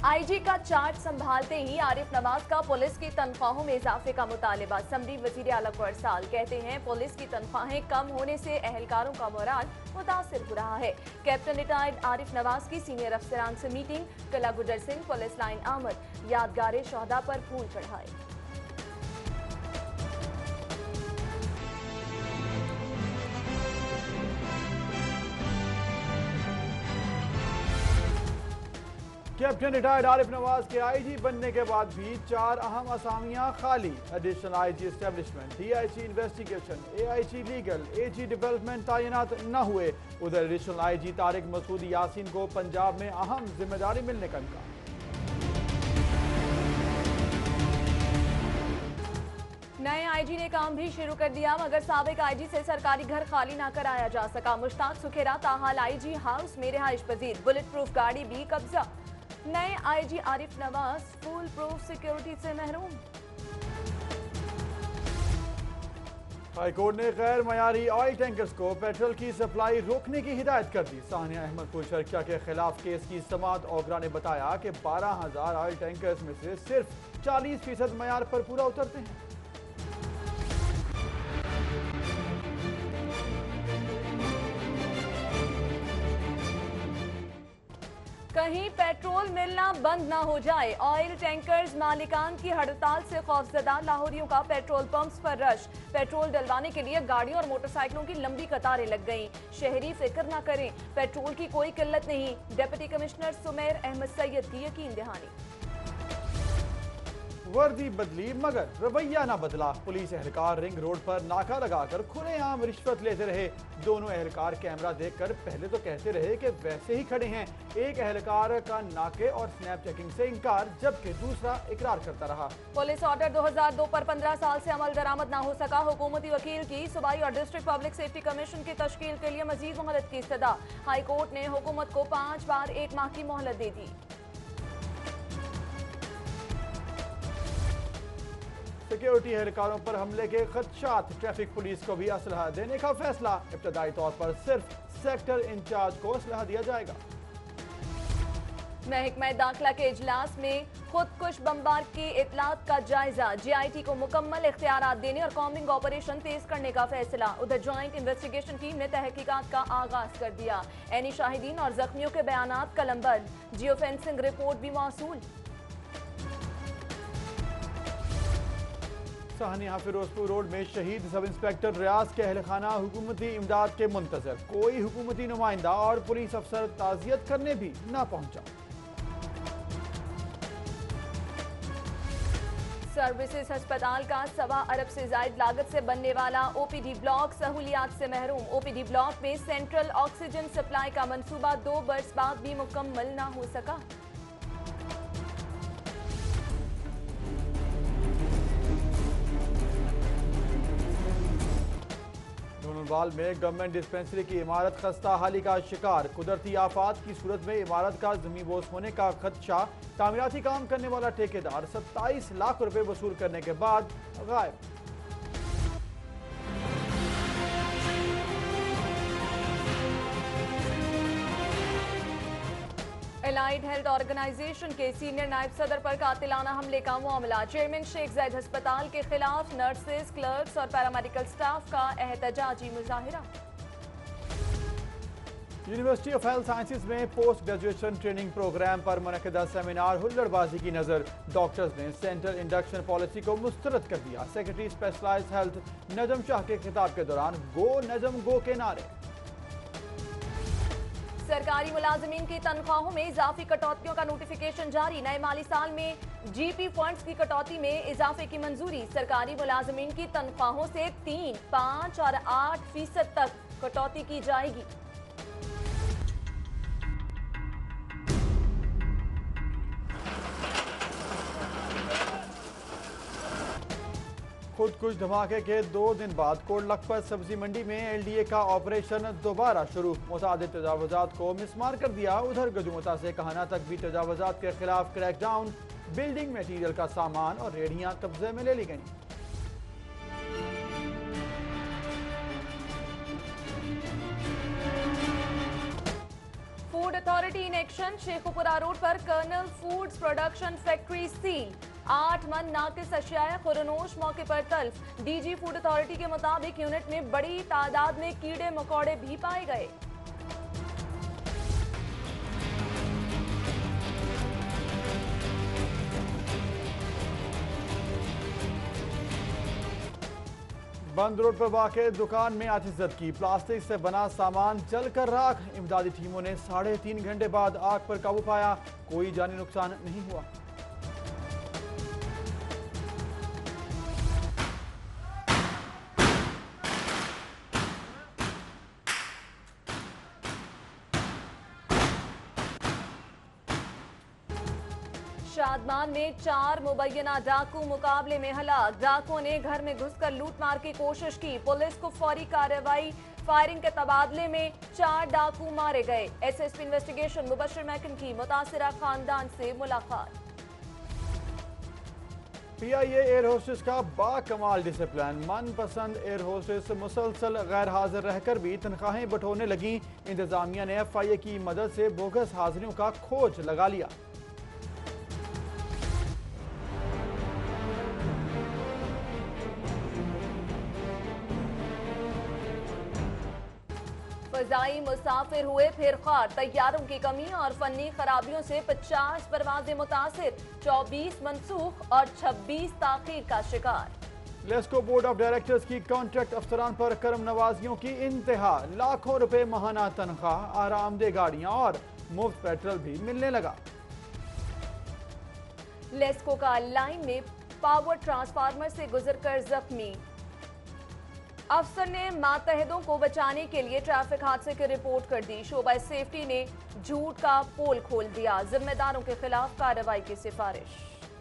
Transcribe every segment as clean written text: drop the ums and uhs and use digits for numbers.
IG का charge संभालते ही आरिफ नवाज का पुलिस की तनख्वाहों में इजाफे का मुतालिबा। समरी वजीर आला परसाल कहते हैं पुलिस की तनख्वाहें कम होने से एहलकारों का मोराल मुतासिर हो रहा है। कैप्टन रिटायर्ड आरिफ नवाज की सीनियर अफसरान से मीटिंग। किला गुजर सिंह पुलिस लाइन आमद, यादगार शहदा पर फूल चढ़ाए। कैप्टन रिटायर्ड आरिफ नवाज के आईजी बनने के बाद भी 4 अहम असामियां खाली। Additional IG establishment, DIG investigation, AIG legal, AG development तैनात न हुए। उधर एडिशनल आईजी तारिक मसूद यासीन को पंजाब में अहम जिम्मेदारी मिलने का इम्कान। नए आईजी ने काम भी शुरू कर दिया, मगर साबिक आईजी से सरकारी घर खाली ना कराया जा सका। मुश्ताक सुखेरा ताहाल आईजी हाउस में रिहाइश पजीर, बुलेट प्रूफ गाड़ी भी कब्जा। नए IG Arif Nawaz full proof security से महरूम। हाईकोर्ट ने गैर मयारी ऑयल टैंकर्स को पेट्रोल की सप्लाई रोकने की हिदायत कर दी। सानिया अहमद पुरशरकिया के खिलाफ केस की समाअत ओगरा ने बताया कि 12,000 ऑयल टैंकर्स में से सिर्फ 40% मयार पर पूरा उतरते हैं। कहीं पेट्रोल मिलना बंद ना हो जाए। ऑयल टैंकर्स मालिकान की हड़ताल से खौफजदा लाहौरियों का पेट्रोल पंप्स पर रश। पेट्रोल डलवाने के लिए गाड़ियों और मोटरसाइकिलों की लंबी कतारें लग गईं। शहरी फिक्र ना करें, पेट्रोल की कोई किल्लत नहीं। डिप्टी कमिश्नर सुमेर अहमद सैयद की यकीन दहानी। वर्दी बदली मगर रवैया ना बदला। पुलिस एहलकार रिंग रोड पर नाका लगाकर खुलेआम रिश्वत लेते रहे। दोनों एहलकार कैमरा देखकर पहले तो कहते रहे कि वैसे ही खड़े हैं। एक एहलकार का नाके और स्नैप चेकिंग से इनकार, जबकि दूसरा इकरार करता रहा। पुलिस ऑर्डर 2002 पर 15 साल से अमल दरामद ना हो सका। हुकूमती वकील की सूबाई और डिस्ट्रिक्ट पब्लिक सेफ्टी कमीशन की तश्कील के लिए मजीद मोहलत की इस्तदा। हाईकोर्ट ने हुकूमत को 5 बार 1 माह की मोहलत दे दी। सिक्योरिटी एहलकारों पर हमले के खदशात, ट्रैफिक पुलिस को भी असलहा देने का फैसला। इब्तदाई तौर पर सिर्फ सेक्टर इंचार्ज को असलहा दिया जाएगा। महकमा दाखिला के इजलास में खुदकुश बमबार की इतलात का जायजा। जीआईटी को मुकम्मल इख्तियारात देने और कॉम्बिंग ऑपरेशन तेज करने का फैसला। उधर ज्वाइंट इन्वेस्टिगेशन टीम ने तहकीकात का आगाज कर दिया। एनी शाहिदीन और जख्मियों के बयानात कलमबंद। जियो फेंसिंग रिपोर्ट भी मौसूल। साहनिया फिरोजपुर रोड में शहीद सब इंस्पेक्टर रियाज के अहलखाना हुकूमती इमदाद के मुंतजर। कोई हुकूमती नुमाइंदा और पुलिस अफसर ताजियत करने भी ना पहुंचा। सर्विसेज अस्पताल का 1.25 अरब से जायद लागत से बनने वाला ओपीडी ब्लॉक सहूलियात से महरूम। ओपीडी ब्लॉक में सेंट्रल ऑक्सीजन सप्लाई का मंसूबा 2 बरस बाद भी मुकम्मल ना हो सका। धुनवाल में गवर्नमेंट डिस्पेंसरी की इमारत खस्ता हाली का शिकार। कुदरती आफात की सूरत में इमारत का ज़मींबोस होने का खदशा। तामीराती काम करने वाला ठेकेदार 27 लाख रुपए वसूल करने के बाद गायब। एलाइड हेल्थ ऑर्गेनाइजेशन के सीनियर नायब सदर पर कातिलाना हमले का मामला। चेयरमैन शेख जायद अस्पताल के खिलाफ नर्सेज, क्लर्क्स और पैरामेडिकल स्टाफ का एहतजाजी मुजाहिरा। यूनिवर्सिटी ऑफ हेल्थ साइंसेज में पोस्ट ग्रेजुएशन ट्रेनिंग प्रोग्राम पर मुनक़दा सेमिनार हुल्लड़बाजी की नजर। डॉक्टर्स ने सेंट्रल इंडक्शन पॉलिसी को मुस्तरद कर दिया। सेक्रेटरी स्पेशलाइज्ड हेल्थ नजम शाह के खिताब के दौरान गो नजम गो के नारे। सरकारी मुलाजमीन की तनख्वाहों में इजाफी कटौतियों का नोटिफिकेशन जारी। नए माली साल में जीपी फंड्स की कटौती में इजाफे की मंजूरी। सरकारी मुलाजमीन की तनख्वाहों से 3, 5 और 8% तक कटौती की जाएगी। खुदकुश धमाके के 2 दिन बाद कोट लखपत सब्जी मंडी में एलडीए का ऑपरेशन दोबारा शुरू। मुतादिद तजावुजात को मिसमार कर दिया। उधर गजुमता से कहाना तक भी तजावुजात के खिलाफ क्रैकडाउन। बिल्डिंग मटीरियल का सामान और रेहड़ियां कब्जे में ले ली गई। Food authority security in action, Sheikhupura road पर colonel foods production factory seal, 8 मन नाकिस अशिया खुरनोश मौके पर तल्फ। डीजी फूड अथॉरिटी के मुताबिक यूनिट में बड़ी तादाद में कीड़े मकोड़े भी पाए गए। बंद रोड पर वाक़ दुकान में आतिशज़द की, प्लास्टिक से बना सामान जलकर राख। इमदादी टीमों ने 3.5 घंटे बाद आग पर काबू पाया, कोई जानी नुकसान नहीं हुआ। शादमान में 4 मुबैना डाकू मुकाबले में हलाक। डाकुओं ने घर में घुसकर लूटमार की कोशिश की, पुलिस को फौरी कार्रवाई। फायरिंग के तबादले में 4 डाकू मारे गए। एसएसपी इन्वेस्टिगेशन मुबशर महकम की मुतासिरा खानदान से मुलाकात। PIA एयर होस्टेस का बाकमाल डिसिप्लिन, मनपसंद एयर होस्टेस मुसलसल गैर हाजिर रहकर भी तनख्वाहें बटोरने लगी। इंतजामिया ने FIA की मदद से बोगस हाजिरियों का खोज लगा लिया। फजाई मुसाफिर हुए फिर खार, तैयारों की कमी और फनी खराबियों से 50 परवाजें मुतासिर, 24 मनसूख और 26 ताखीर का शिकार। लेस्को बोर्ड ऑफ डायरेक्टर्स की कॉन्ट्रैक्ट अफसरान पर करम नवाजियों की इंतहा, लाखों रुपए माहाना तनख्वाह, आरामदेह गाड़ियां और मुफ्त पेट्रोल भी मिलने लगा। लेस्को का लाइन में पावर ट्रांसफार्मर से गुजरकर जख्मी, अफसर ने मातहदों को बचाने के लिए ट्रैफिक हादसे की रिपोर्ट कर दी। शोबा सेफ्टी ने झूठ का पोल खोल दिया, जिम्मेदारों के खिलाफ कार्रवाई की सिफारिश।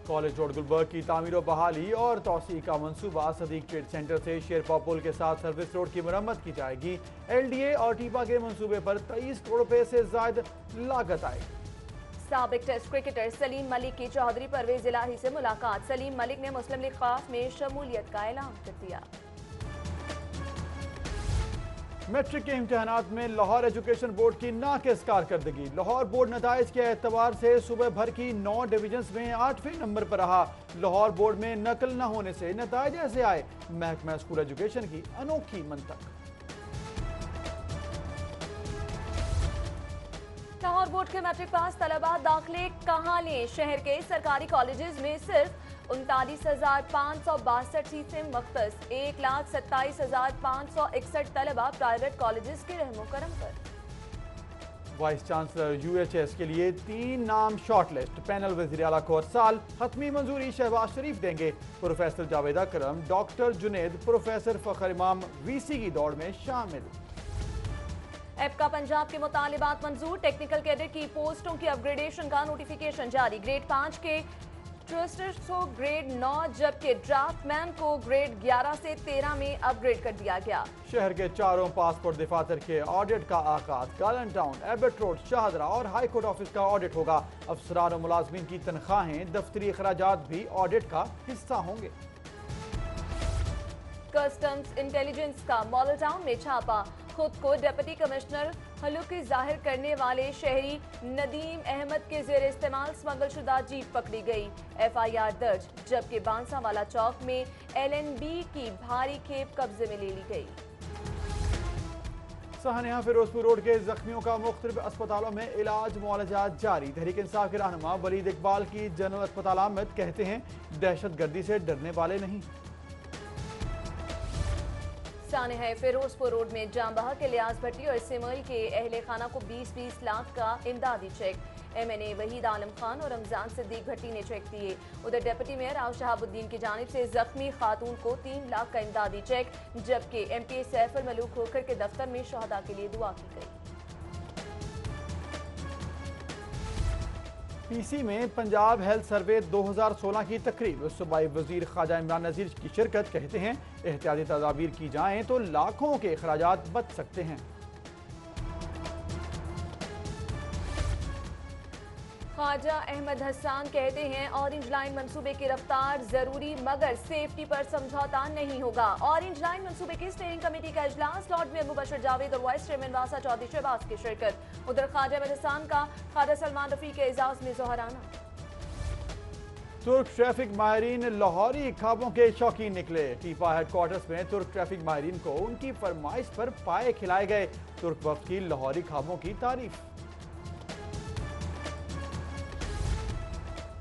कॉलेज रोड गुलबर्ग की तामीर व बहाली और तोसी का मंसूबा, सदीक ट्रेड सेंटर से शेरपा पुल के साथ सर्विस रोड की मरम्मत की जाएगी। LDA और टीपा के मंसूबे पर 23 करोड़ रुपए से ज्यादा लागत आएगी। साबिक टेस्ट क्रिकेटर सलीम मलिक की चौधरी परवेज इलाही से मुलाकात। सलीम मलिक ने मुस्लिम लीग खौफ में शमूलियत का ऐलान कर दिया। मैट्रिक के इम्तहानात में लाहौर एजुकेशन बोर्ड की नाकिस कारकर्दगी। लाहौर बोर्ड नताइज के एतबार से सुबह भर की 9 डिवीजन्स में 8वें नंबर पर रहा। लाहौर बोर्ड में नकल न होने से नताइज ऐसे आए, महकमा स्कूल एजुकेशन की अनोखी मंतक। लाहौर बोर्ड के मैट्रिक पास तलबा दाखिले कहाँ लें? शहर के सरकारी कॉलेजेस में सिर्फ 39,562 सीटें मख्तस, 1,27,561 तलबा प्राइवेट कॉलेजेस के रहमो करम पर। वाइस चांसलर UHS के लिए 3 नाम शॉर्टलिस्ट, पैनल वज़ीर आला को साल हतमी मंजूरी शहबाज शरीफ देंगे। प्रोफेसर जावेद अकरम, डॉक्टर जुनेद, प्रोफेसर फखर इमाम VC की दौड़ में शामिल। एपका पंजाब के मुतालिबात मंजूर, टेक्निकल कैडर की पोस्टों की अपग्रेडेशन का नोटिफिकेशन जारी। ग्रेड 5 के ट्रस्टर्स को ग्रेड 9 जबकि ड्राफ्टमैन को ग्रेड 11 से 13 में अपग्रेड कर दिया गया। शहर के 4 पासपोर्ट दफातर के ऑडिट का आगाज। Garland town, Abbott road, Shahdara और हाई कोर्ट ऑफिस का ऑडिट होगा। अफसरान और मुलाजमीन की तनख्वाहें, दफ्तरी अखराजात भी ऑडिट का हिस्सा होंगे। कस्टम्स इंटेलिजेंस का मॉडल टाउन में छापा, खुद को डिप्टी कमिश्नर हलूकी जाहिर करने वाले शहरी नदीम अहमद के जेर इस्तेमाल स्मगल शुदा जीप पकड़ी गई। FIR दर्ज, जबकि बांसावाला चौक में LNB की भारी खेप कब्जे में ले ली गई। साहनिया फिरोजपुर रोड के जख्मियों का मुख्तलिफ अस्पतालों में इलाज मुआलजात जारी। तहरीक इंसाफ के रहनुमा वलीद इकबाल की जनरल अस्पताल आमद कहते हैं, दहशत गर्दी से डरने वाले नहीं। सानहा फिरोजपुर रोड में जामबाह के लियाज भट्टी और सिमल के अहले खाना को 20-20 लाख का इमदादी चेक। MNA वहीद आलम खान और रमजान सिद्दीक भट्टी ने चेक दिए। उधर डिप्टी मेयर आव शहाबुद्दीन की जानिब से जख्मी खातून को 3 लाख का इमदादी चेक, जबकि MPA सैफ अल मलूक खोखर के दफ्तर में शहदा के लिए दुआ की गई। PC में पंजाब हेल्थ सर्वे 2016 की तकरीब, सूबाई वजीर ख्वाजा इमरान नज़ीर की शिरकत। कहते हैं, एहतियाती तदाबीर की जाएं तो लाखों के अखराजात बच सकते हैं। ख्वाजा अहमद हसन कहते हैं ऑरेंज लाइन मंसूबे की रफ्तार जरूरी मगर सेफ्टी पर समझौता नहीं होगा। ऑरेंज लाइन मंसूबे की स्टीयरिंग कमेटी का इजलास, लॉर्ड मेयर मुबशर जावेद और वाइस चेयरमैन वासा चौधरी शहबाज की शिरकत। उधर ख्वाजा अहमद हसन का ख्वाजा सलमान रफी के एजाज में जोहराना। तुर्क ट्रैफिक माहिरीन लाहौरी खाबों के शौकीन निकले। टीपा हेडक्वार्टर्स में तुर्क ट्रैफिक माहिरीन को उनकी फरमाइश पर पाए खिलाए गए। तुर्क वक्त की लाहौरी खाबों की तारीफ।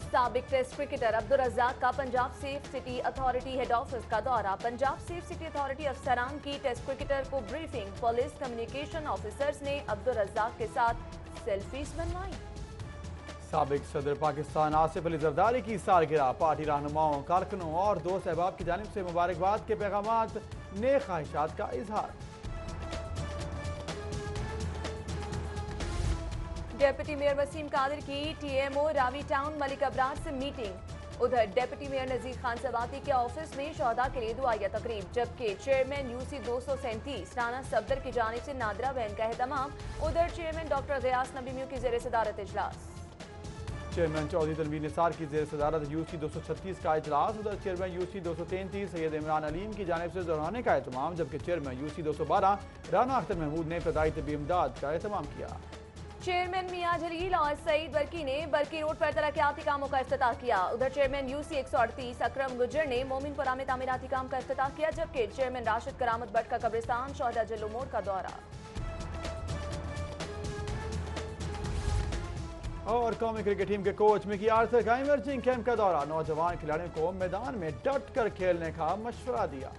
साबिक टेस्ट क्रिकेटर अब्दुल रज़्ज़ाक का Punjab safe city authority head office का दौरा। पंजाब सेफ सिटी अथॉरिटी अफसरान की टेस्ट क्रिकेटर को ब्रीफिंग। पुलिस कम्युनिकेशन ऑफिसर्स ने अब्दुल रज़्ज़ाक के साथ सेल्फीज बनवाई। साबिक सदर पाकिस्तान आसिफ अली जरदारी की सालगिरह, पार्टी रहनुमाओं, कारकुनों और दोस्त अहबाब की जानिब से मुबारकबाद के पैगामात, नेक ख्वाहिशात का इजहार। डेप्यूटी मेयर वसीम कादिर की टीएमओ रावी टाउन मलिक अबरार से मीटिंग। उधर डेप्यूटी मेयर नजीर खान सबाती के ऑफिस में शहदा के लिए दुआया तकरीब, जबकि चेयरमैन यूसी 237 राना सफदर की जानिब से नादरा बहन का एहतमाम। उधर चेयरमैन डॉक्टर गयास नबी म्यू की जेर सदारत इजलास। चेयरमैन चौधरी तनवीर निसार की जेर सदारत यूसी 236 का इजलास। उधर चेयरमैन यूसी 233 सैयद इमरान अलीम की जानिब से दोहराने का एहतमाम, जबकि चेयरमैन यूसी 212 राना अख्तर महमूद ने इब्तदाई तबी इमदाद का एहतमाम किया। चेयरमैन मियां जलील और सईद बरकी ने बरकी रोड पर तरक्याती कामों का इफ्तिताह किया। उधर चेयरमैन यूसी 138 अकरम गुज्जर ने मोमिनपुरा में तामीराती काम का इफ्तिताह किया, जबकि चेयरमैन राशिद करामत भट्ट का कब्रिस्तान शोहदा जल्लो मोड़ का दौरा। और कौमी क्रिकेट टीम के कोच मिकी आर्थर का इमर्जिंग कैंप का दौरा, नौजवान खिलाड़ियों को मैदान में डट कर खेलने का मशवरा दिया।